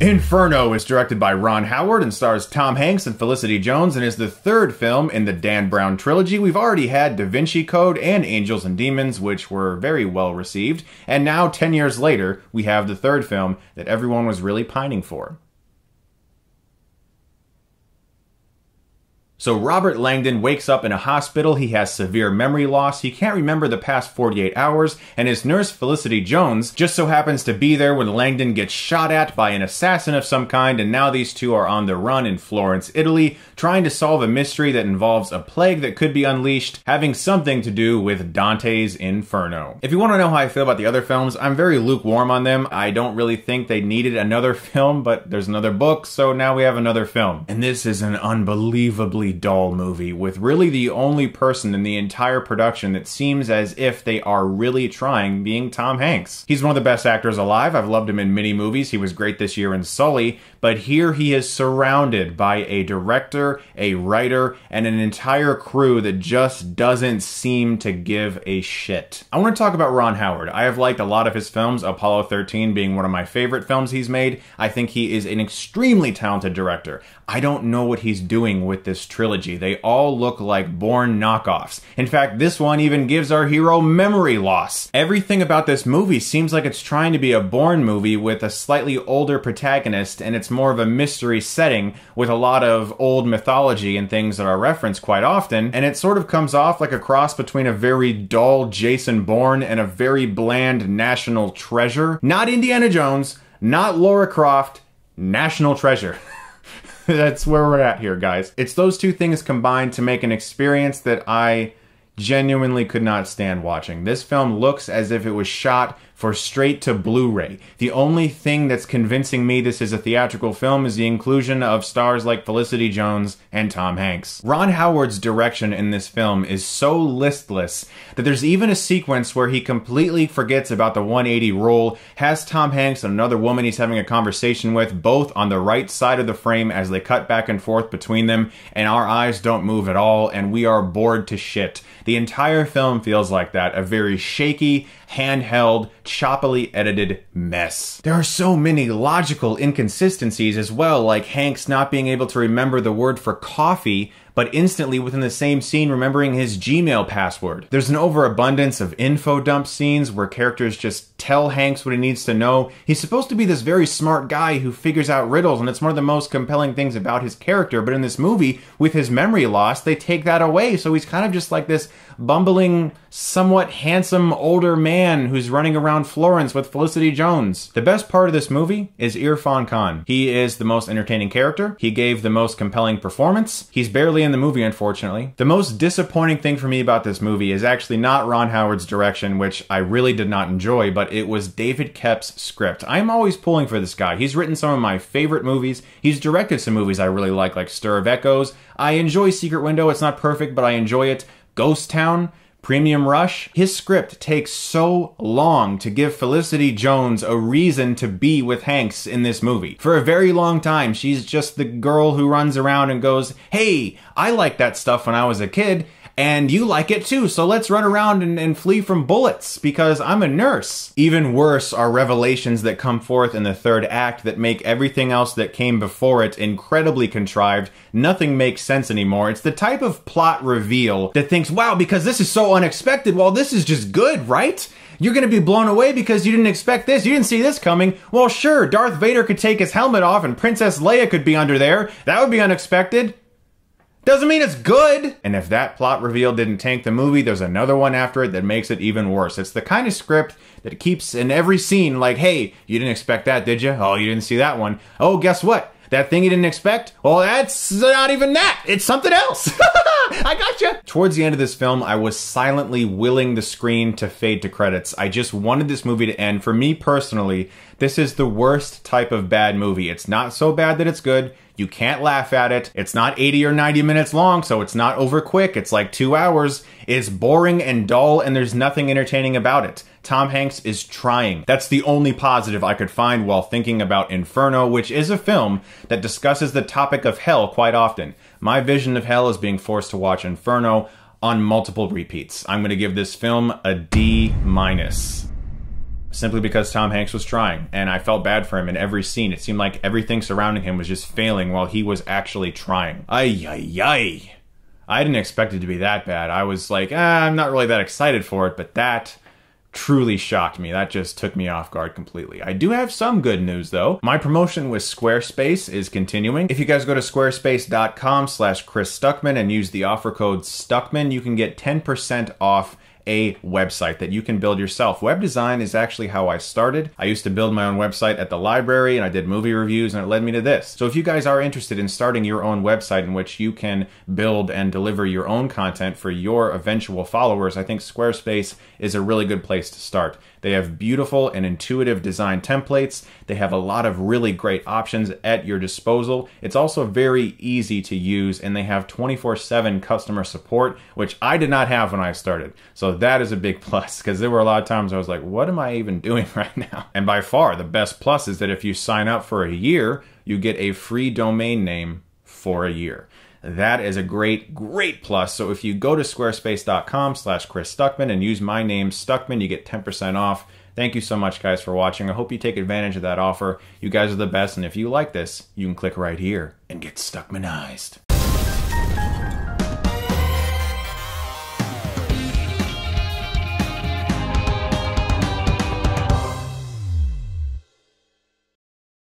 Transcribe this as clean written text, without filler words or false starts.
Inferno is directed by Ron Howard and stars Tom Hanks and Felicity Jones and is the third film in the Dan Brown trilogy. We've already had Da Vinci Code and Angels and Demons, which were very well received, and now 10 years later, we have the third film that everyone was really pining for. So Robert Langdon wakes up in a hospital, he has severe memory loss, he can't remember the past 48 hours, and his nurse Felicity Jones just so happens to be there when Langdon gets shot at by an assassin of some kind, and now these two are on the run in Florence, Italy, trying to solve a mystery that involves a plague that could be unleashed, having something to do with Dante's Inferno. If you want to know how I feel about the other films, I'm very lukewarm on them. I don't really think they needed another film, but there's another book, so now we have another film. And this is an unbelievably dull movie with really the only person in the entire production that seems as if they are really trying being Tom Hanks. He's one of the best actors alive. I've loved him in many movies. He was great this year in Sully, but here he is surrounded by a director, a writer, and an entire crew that just doesn't seem to give a shit. I want to talk about Ron Howard. I have liked a lot of his films, Apollo 13 being one of my favorite films he's made. I think he is an extremely talented director. I don't know what he's doing with this trilogy. They all look like Bourne knockoffs. In fact, this one even gives our hero memory loss. Everything about this movie seems like it's trying to be a Bourne movie with a slightly older protagonist, and it's more of a mystery setting with a lot of old mythology and things that are referenced quite often, and it sort of comes off like a cross between a very dull Jason Bourne and a very bland National Treasure. Not Indiana Jones, not Lara Croft, National Treasure. That's where we're at here, guys. It's those two things combined to make an experience that I genuinely could not stand watching. This film looks as if it was shot for straight to Blu-ray. The only thing that's convincing me this is a theatrical film is the inclusion of stars like Felicity Jones and Tom Hanks. Ron Howard's direction in this film is so listless that there's even a sequence where he completely forgets about the 180 rule, has Tom Hanks and another woman he's having a conversation with both on the right side of the frame as they cut back and forth between them, and our eyes don't move at all, and we are bored to shit. The entire film feels like that, a very shaky, handheld, choppily edited mess. There are so many logical inconsistencies as well, like Hanks not being able to remember the word for coffee, but instantly within the same scene remembering his Gmail password. There's an overabundance of info dump scenes where characters just tell Hanks what he needs to know. He's supposed to be this very smart guy who figures out riddles, and it's one of the most compelling things about his character, but in this movie, with his memory loss, they take that away, so he's kind of just like this bumbling, somewhat handsome older man who's running around Florence with Felicity Jones. The best part of this movie is Irrfan Khan. He is the most entertaining character. He gave the most compelling performance. He's barely in the movie, unfortunately. The most disappointing thing for me about this movie is actually not Ron Howard's direction, which I really did not enjoy, but it was David Koepp's script. I'm always pulling for this guy. He's written some of my favorite movies. He's directed some movies I really like Stir of Echoes. I enjoy Secret Window. It's not perfect, but I enjoy it. Ghost Town, Premium Rush. His script takes so long to give Felicity Jones a reason to be with Hanks in this movie. For a very long time, she's just the girl who runs around and goes, hey, I liked that stuff when I was a kid, and you like it too, so let's run around and flee from bullets, because I'm a nurse. Even worse are revelations that come forth in the third act that make everything else that came before it incredibly contrived. Nothing makes sense anymore. It's the type of plot reveal that thinks, wow, because this is so unexpected, well, this is just good, right? You're gonna be blown away because you didn't expect this, you didn't see this coming. Well, sure, Darth Vader could take his helmet off and Princess Leia could be under there. That would be unexpected. Doesn't mean it's good! And if that plot reveal didn't tank the movie, there's another one after it that makes it even worse. It's the kind of script that keeps in every scene like, hey, you didn't expect that, did you? Oh, you didn't see that one. Oh, guess what? That thing you didn't expect? Well, that's not even that. It's something else. I gotcha. Towards the end of this film, I was silently willing the screen to fade to credits. I just wanted this movie to end. For me personally, this is the worst type of bad movie. It's not so bad that it's good. You can't laugh at it. It's not 80 or 90 minutes long, so it's not over quick. It's like 2 hours. It's boring and dull, and there's nothing entertaining about it. Tom Hanks is trying. That's the only positive I could find while thinking about Inferno, which is a film that discusses the topic of hell quite often. My vision of hell is being forced to watch Inferno on multiple repeats. I'm going to give this film a D-. simply because Tom Hanks was trying, and I felt bad for him in every scene. It seemed like everything surrounding him was just failing while he was actually trying. Ay, ay, ay. I didn't expect it to be that bad. I was like, I'm not really that excited for it, but that truly shocked me. That just took me off guard completely. I do have some good news though. My promotion with Squarespace is continuing. If you guys go to squarespace.com/Chris Stuckmann and use the offer code Stuckmann, you can get 10% off a website that you can build yourself. Web design is actually how I started. I used to build my own website at the library, and I did movie reviews, and it led me to this. So if you guys are interested in starting your own website in which you can build and deliver your own content for your eventual followers, I think Squarespace is a really good place to start. They have beautiful and intuitive design templates. They have a lot of really great options at your disposal. It's also very easy to use, and they have 24/7 customer support, which I did not have when I started. So that is a big plus, because there were a lot of times I was like, what am I even doing right now? And by far, the best plus is that if you sign up for a year, you get a free domain name for a year. That is a great, great plus. So if you go to squarespace.com/Chris Stuckmann and use my name, Stuckmann, you get 10% off. Thank you so much, guys, for watching. I hope you take advantage of that offer. You guys are the best, and if you like this, you can click right here and get Stuckmannized.